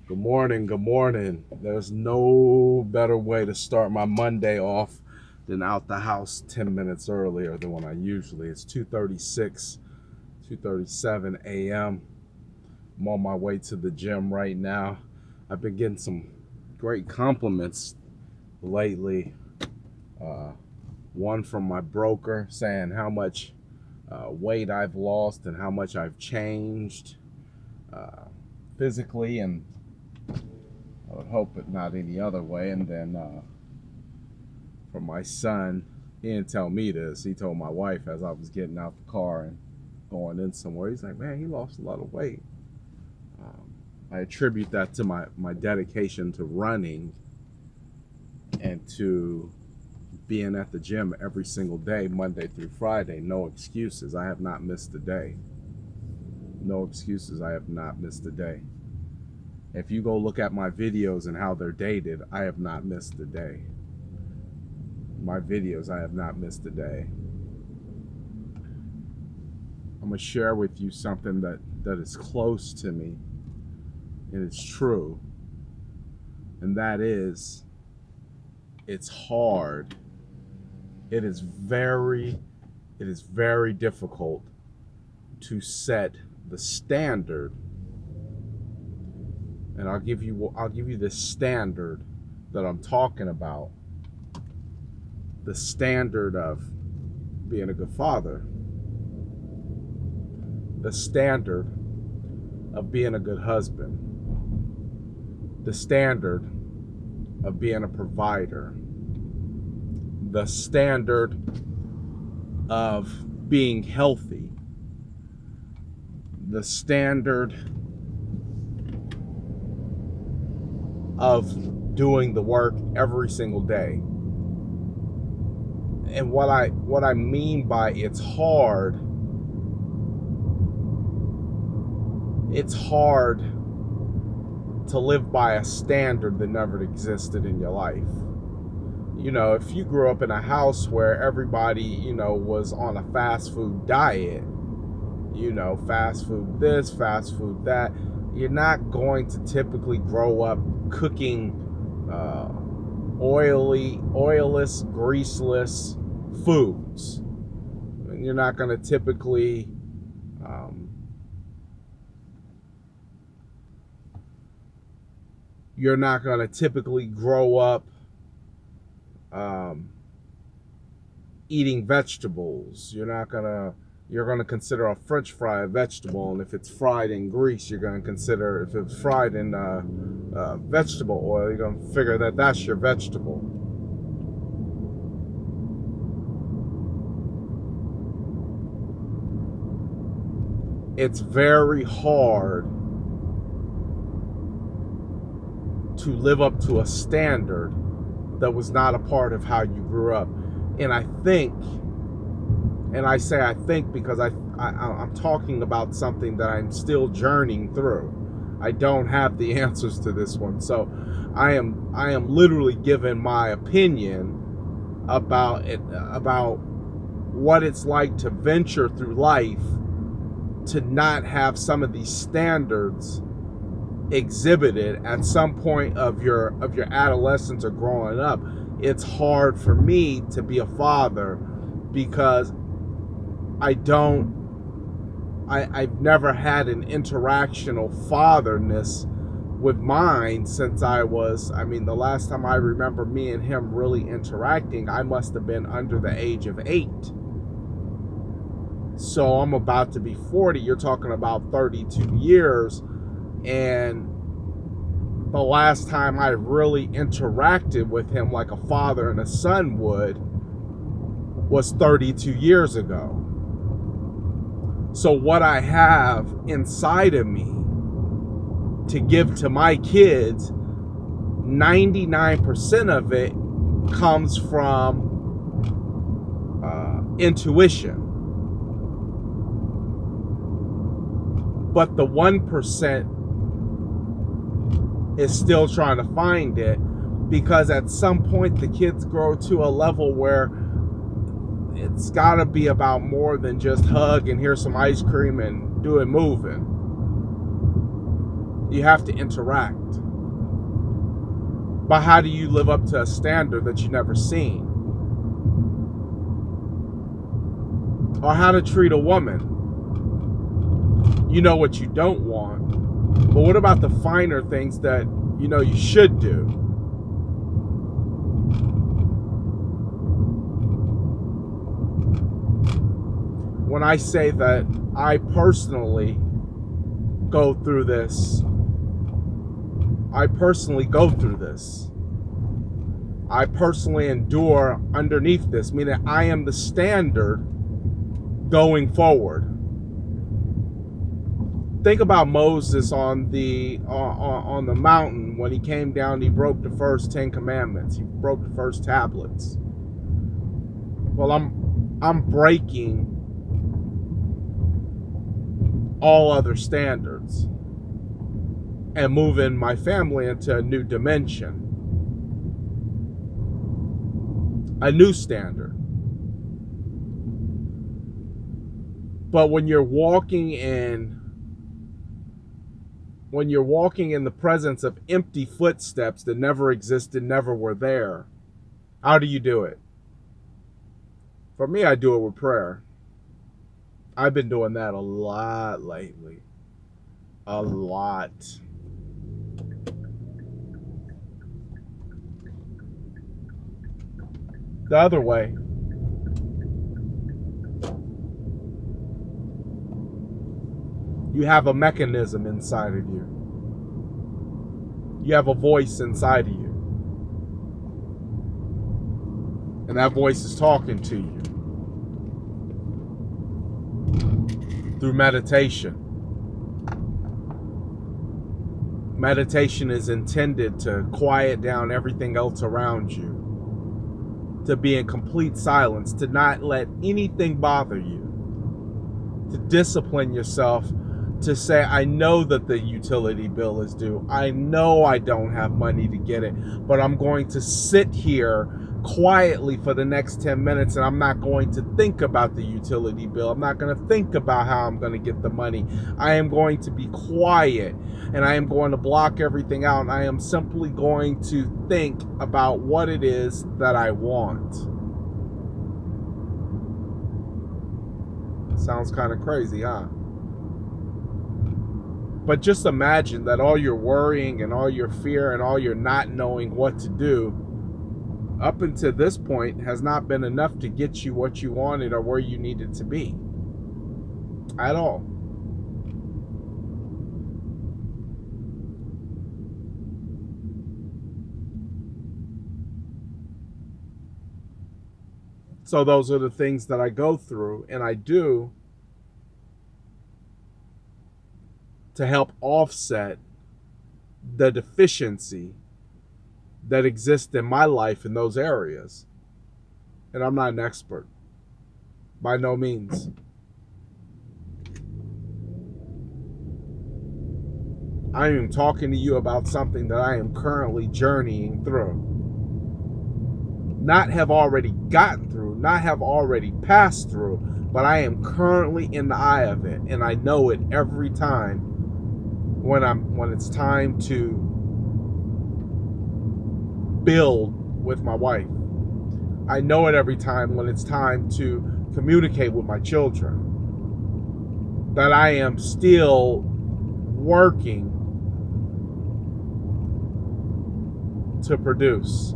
Good morning. Good morning. There's no better way to start my Monday off than out the house 10 minutes earlier than when I usually. It's 2:36, 2:37 a.m. I'm on my way to the gym right now. I've been getting some great compliments lately. Uh, One from my broker saying how much weight I've lost and how much I've changed uh, physically, and I would hope it not any other way. And then from my son, he didn't tell me this. He told my wife as I was getting out the car and going in somewhere. He's like, "Man, he lost a lot of weight." I attribute that to my dedication to running and to being at the gym every single day, Monday through Friday. No excuses. I have not missed a day. No excuses. I have not missed a day. If you go look at my videos and how they're dated, I have not missed a day. My videos, I have not missed a day. I'm going to share with you something that is close to me, and it's true. And that is, it's hard. It is very difficult to set the standard. And I'll give you the standard that I'm talking about. The standard of being a good father. The standard of being a good husband. The standard of being a provider. The standard of being healthy. The standard of doing the work every single day. And what I mean by it's hard to live by a standard that never existed in your life. You know, if you grew up in a house where everybody, was on a fast food diet, fast food this, fast food that, you're not going to typically grow up cooking oilless, greaseless foods. And you're not going to typically grow up eating vegetables. You're gonna consider a French fry a vegetable, and if it's fried in grease, you're gonna consider, if it's fried in vegetable oil, you're gonna figure that that's your vegetable. It's very hard to live up to a standard that was not a part of how you grew up. And I think, and I say I think because I'm talking about something that I'm still journeying through. I don't have the answers to this one. So I am literally giving my opinion about what it's like to venture through life, to not have some of these standards exhibited at some point of your adolescence or growing up. It's hard for me to be a father because I've never had an interactional fatherness with mine since the last time I remember me and him really interacting, I must have been under the age of 8. So I'm about to be 40. You're talking about 32 years. And the last time I really interacted with him like a father and a son would was 32 years ago. So what I have inside of me to give to my kids, 99% of it comes from intuition. But the 1% is still trying to find it, because at some point the kids grow to a level where it's got to be about more than just hug and here's some ice cream and do it moving. You have to interact. But how do you live up to a standard that you've never seen? Or how to treat a woman? You know what you don't want. But what about the finer things that you know you should do? When I say that I personally go through this, I personally endure underneath this, meaning I am the standard going forward. Think about Moses on the mountain when he came down. He broke the first 10 commandments. He broke the first tablets. Well, I'm breaking all other standards and moving my family into a new dimension, a new standard. But when you're walking in the presence of empty footsteps that never existed, never were there, how do you do it? For me, I do it with prayer. I've been doing that a lot lately. A lot. The other way, you have a mechanism inside of you. You have a voice inside of you. And that voice is talking to you through meditation. Meditation is intended to quiet down everything else around you, to be in complete silence, to not let anything bother you, to discipline yourself, to say, I know that the utility bill is due. I know I don't have money to get it, but I'm going to sit here quietly for the next 10 minutes and I'm not going to think about the utility bill. I'm not going to think about how I'm going to get the money. I am going to be quiet and I am going to block everything out. And I am simply going to think about what it is that I want. Sounds kind of crazy, huh? But just imagine that all your worrying and all your fear and all your not knowing what to do up until this point has not been enough to get you what you wanted or where you needed to be at all. So those are the things that I go through and I do to help offset the deficiency that exists in my life in those areas. And I'm not an expert, by no means. I am talking to you about something that I am currently journeying through. Not have already gotten through, not have already passed through, but I am currently in the eye of it, and I know it every time when it's time to build with my wife. I know it every time when it's time to communicate with my children, that I am still working to produce.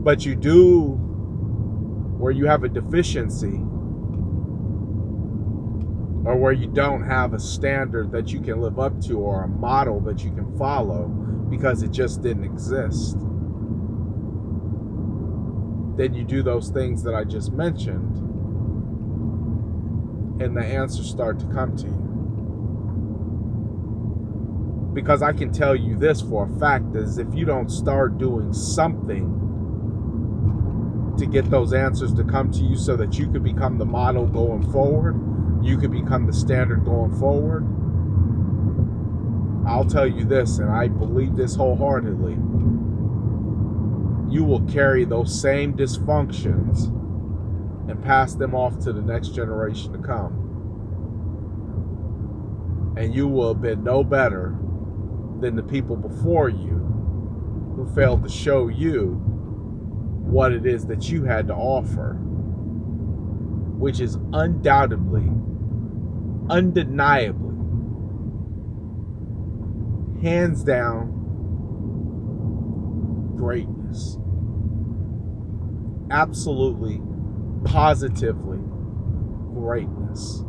But you do, where you have a deficiency or where you don't have a standard that you can live up to or a model that you can follow because it just didn't exist, then you do those things that I just mentioned and the answers start to come to you. Because I can tell you this for a fact, is if you don't start doing something to get those answers to come to you so that you could become the model going forward, you could become the standard going forward, I'll tell you this, and I believe this wholeheartedly, you will carry those same dysfunctions and pass them off to the next generation to come. And you will have been no better than the people before you who failed to show you what it is that you had to offer, which is undoubtedly, undeniably, hands down, greatness. Absolutely, positively, greatness.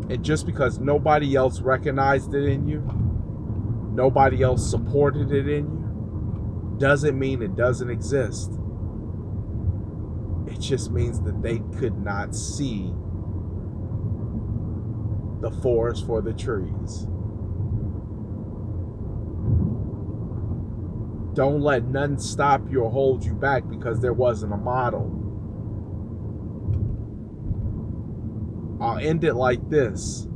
And just because nobody else recognized it in you, nobody else supported it in you, doesn't mean it doesn't exist. It just means that they could not see the forest for the trees. Don't let none stop you or hold you back because there wasn't a model. I'll end it like this.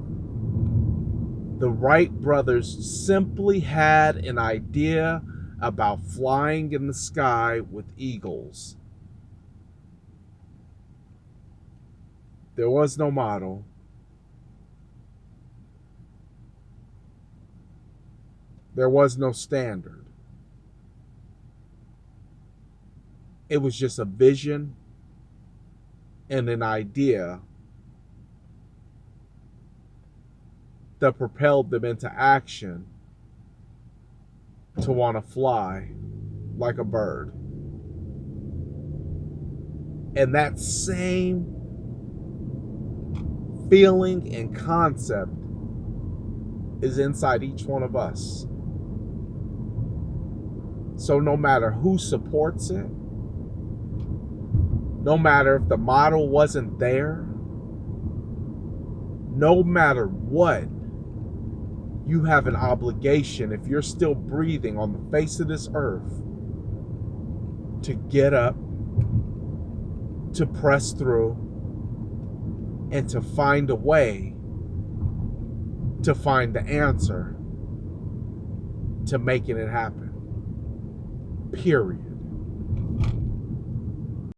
The Wright brothers simply had an idea about flying in the sky with eagles. There was no model. There was no standard. It was just a vision and an idea that propelled them into action to want to fly like a bird. And that same feeling and concept is inside each one of us. So no matter who supports it, no matter if the model wasn't there, no matter what, you have an obligation, if you're still breathing on the face of this earth, to get up, to press through, and to find a way to find the answer to making it happen. Period.